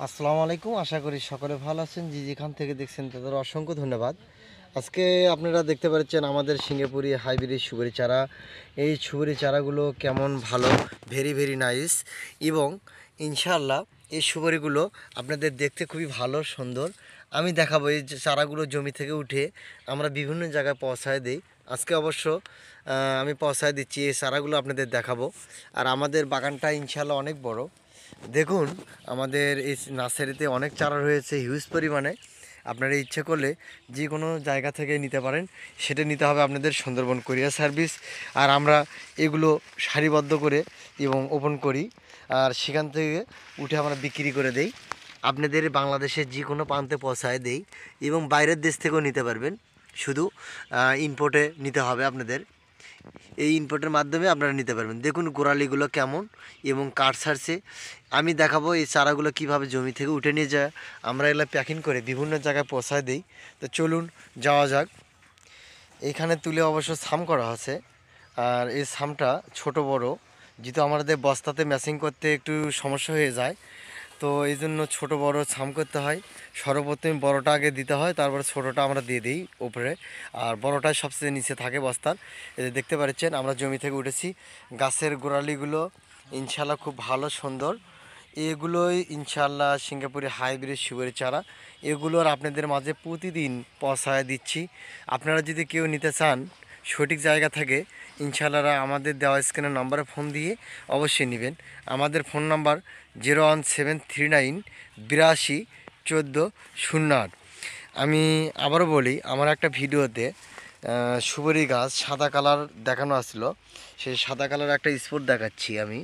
আসসালামু আলাইকুম। আশা করি সকলে ভালো আছেন। যেখান থেকে দেখছেন তাদের অসংখ্য ধন্যবাদ। আজকে আপনারা দেখতে পাচ্ছেন আমাদের সিঙ্গাপুরি হাইব্রিড সুপারি চারা। এই সুপারি চারাগুলো কেমন ভালো, ভেরি ভেরি নাইস। এবং ইনশাআল্লাহ এই সুপারিগুলো আপনাদের দেখতে খুবই ভালো সুন্দর। আমি দেখাবো এই যে চারাগুলো জমি থেকে উঠে আমরা বিভিন্ন জায়গায় পৌঁছায় দিই। আজকে অবশ্য আমি পৌঁছায় দিচ্ছি, এই চারাগুলো আপনাদের দেখাবো। আর আমাদের বাগানটা ইনশাআল্লাহ অনেক বড়। দেখুন, আমাদের এই নার্সারিতে অনেক চারা রয়েছে হিউজ পরিমাণে। আপনারা ইচ্ছে করলে যে কোনো জায়গা থেকে নিতে পারেন। সেটা নিতে হবে আপনাদের সুন্দরবন কুরিয়ার সার্ভিস। আর আমরা এগুলো সারিবদ্ধ করে এবং ওপেন করি, আর সেখান থেকে উঠে আমরা বিক্রি করে দেই। আপনাদের বাংলাদেশের যে কোনো প্রান্তে পৌঁছায় দেই এবং বাইরের দেশ থেকেও নিতে পারবেন। শুধু ইম্পোর্টে নিতে হবে আপনাদের। এই ইনপুটের মাধ্যমে আপনারা নিতে পারবেন। দেখুন গোড়ালিগুলো কেমন এবং কাঠ ছাড়ছে। আমি দেখাবো এই চারাগুলো কিভাবে জমি থেকে উঠে নিয়ে যায় আমরা এগুলো প্যাকিং করে বিভিন্ন জায়গায় পৌঁছায় দিই। তো চলুন যাওয়া যাক। এইখানে তুলে অবশ্য ছাম করা আছে, আর এই ছামটা ছোট বড়, যেহেতু আমাদের বস্তাতে ম্যাচিং করতে একটু সমস্যা হয়ে যায়, তো এই জন্য ছোটো বড় ছাম করতে হয়। সর্বপ্রথমে বড়টা আগে দিতে হয়, তারপরে ছোটোটা আমরা দিয়ে দিই উপরে, আর বড়টাই সবচেয়ে নিচে থাকে বস্তার। এই যে দেখতে পাচ্ছেন আমরা জমি থেকে উঠেছি। গাছের গোড়ালিগুলো ইনশাল্লাহ খুব ভালো সুন্দর। এগুলোই ইনশাল্লাহ সিঙ্গাপুরি হাইব্রিড সুপারি চারা। এগুলোর আপনাদের মাঝে প্রতিদিন পৌঁছায় দিচ্ছি। আপনারা যদি কেউ নিতে চান সঠিক জায়গা থেকে, ইনশাল্লাহ আমাদের দেওয়া স্ক্রিনের নাম্বারে ফোন দিয়ে অবশ্যই নেবেন। আমাদের ফোন নাম্বার 01739821408। আমি আবারও বলি, আমার একটা ভিডিওতে সুপারি গাছ সাদা কালার দেখানো আসলো। সেই সাদা কালার একটা স্পট দেখাচ্ছি আমি।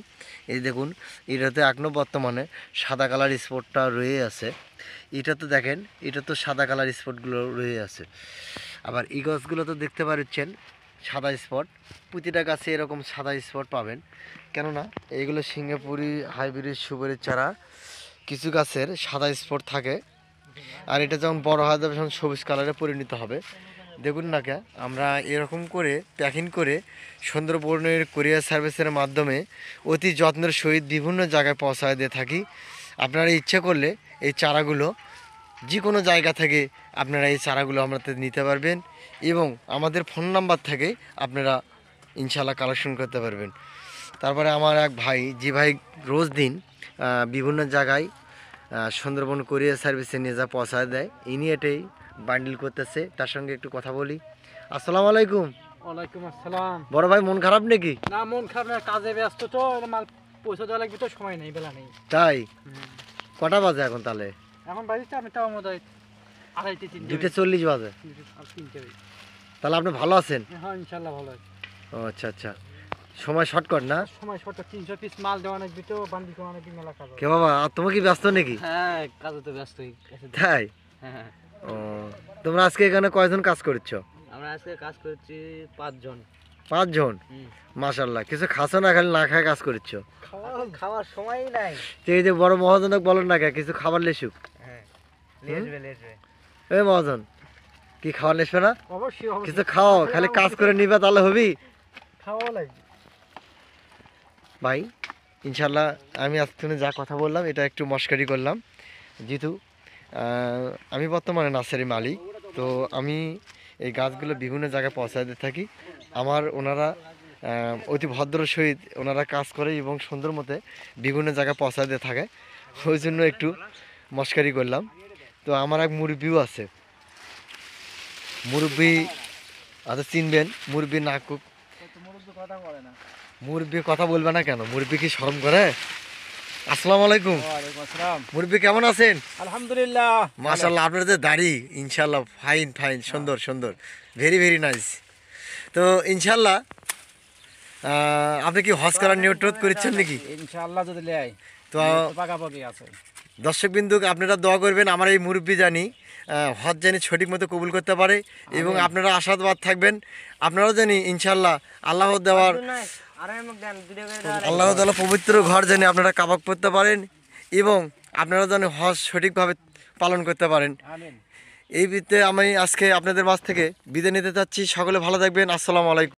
এই দেখুন, এটাতে এখনও বর্তমানে সাদা কালার স্পটটা রয়ে আছে। এটা তো দেখেন, এটা তো সাদা কালার স্পটগুলো রয়ে আছে। আবার এই গাছগুলো তো দেখতে পাচ্ছেন সাদা স্পট। প্রতিটা গাছে এরকম সাদা স্পট পাবেন, কেননা এইগুলো সিঙ্গাপুরি হাইব্রিড সুপারির চারা। কিছু গাছের সাদা স্পট থাকে, আর এটা যখন বড় হয়ে যাবে তখন সবুজ কালারে পরিণত হবে। দেখুন না কে, আমরা এরকম করে প্যাকিং করে সুন্দরবনের কুরিয়ার সার্ভিসের মাধ্যমে অতি যত্নের সহিত বিভিন্ন জায়গায় পৌঁছায় দিয়ে থাকি। আপনারা ইচ্ছে করলে এই চারাগুলো যে কোনো জায়গা থেকে আপনারা এই চারাগুলো আমাদের নিতে পারবেন এবং আমাদের ফোন নাম্বার থেকে আপনারা ইনশাল্লাহ কালেকশন করতে পারবেন। তারপরে আমার এক ভাই, যে ভাই রোজ দিন বিভিন্ন জায়গায় সুন্দরবন কুরিয়ার সার্ভিসে নিয়ে যা পৌঁছায় দেয়, ইনি এটাই বান্ডিল করতেছে। তার সঙ্গে একটু কথা বলি। আসসালামু আলাইকুম। ওয়ালাইকুম আসসালাম। বড় ভাই, মন খারাপ নাকি? না, মন খারাপ না, কাজে ব্যস্ত তো, মাল পয়সা দেওয়া লাগবে তো, সময় নেই, বেলা নেই। তাই? কটা বাজে এখন তাহলে? এখন বাজেছে আমি তাও মনে হয় 2:40 বাজে। তাহলে আপনি ভালো আছেন? হ্যাঁ, ইনশাল্লাহ ভালো আছে। ও আচ্ছা আচ্ছা, সময় শর্টকাট না? সময় শর্ট, 300 পিস মাল দেওয়া লাগবে তো, বান্দি করা লাগবে, মেলা কাজ। কে বাবা, আর তুমি কি ব্যস্ত নাকি? হ্যাঁ, কাজে তো ব্যস্তই। তাই? হ্যাঁ। ও, তোমরা আজকে এখানে কয়জন কাজ করছো? আমরা আজকে কাজ করছি 5 জন। 5 জন? মাশাআল্লাহ। কিছু খাসো না, খালি না খায় কাজ করছো? খাওয়ার সময়ই নাই। এই যে বড় মহাজনক বলেন না, কিছু খাবার লেসুক। হ্যাঁ, লেসবে। এই মহাজন, কি খাবার লেসবে না? অবশ্যই কিছু খাও, খালি কাজ করে নিবা তাহলে হবি। খাওয়া লাগবে ভাই। ইনশাল্লাহ আমি আজকে যা কথা বললাম এটা একটু মস্কারি করলাম, যেহেতু আমি বর্তমানে নার্সারি মালিক। তো আমি এই গাছগুলো বিভিন্ন জায়গায় পৌঁছাতে থাকি। আমার ওনারা অতি ভদ্র সহিত ওনারা কাজ করে এবং সুন্দর মতে বিভিন্ন জায়গায় পৌঁছাতে থাকে, ওই জন্য একটু মস্কারি করলাম। তো আমার এক মুরব্বিও আছে, মুরব্বি আচ্ছা চিনবেন, মুরব্বি নাকুক। মুরব্বি কথা বলবে না কেন? মুরব্বি কি শরম করে? আসসালামু আলাইকুম। মুরব্বি কেমন আছেন? আলহামদুলিল্লাহ। মাশাআল্লাহ, আপনার যে দাড়ি ইনশাআল্লাহ ফাইন ফাইন, সুন্দর সুন্দর, ভেরি ভেরি নাইস। তো ইনশাআল্লাহ আপনি কি হজ করার নিয়ত করেছেন নাকি? ইনশাআল্লাহ যদি লেয় তো পাকাপাকি আছে। দর্শকবিন্দু আপনারা দোয়া করবেন আমার এই মুরব্বি জানি হজ জানি সঠিক মতো কবুল করতে পারে, এবং আপনারা আশাবাদ থাকবেন আপনারাও জানি ইনশাআল্লাহ আল্লাহ দেওয়ার আল্লাহ তাআলা পবিত্র ঘর জানি আপনারা কাবাব করতে পারেন এবং আপনারা যেন হজ সঠিকভাবে পালন করতে পারেন। এই ভিত্তিতে আমি আজকে আপনাদের মাঝ থেকে বিদায় নিতে চাচ্ছি। সকলে ভালো থাকবেন। আসসালামু আলাইকুম।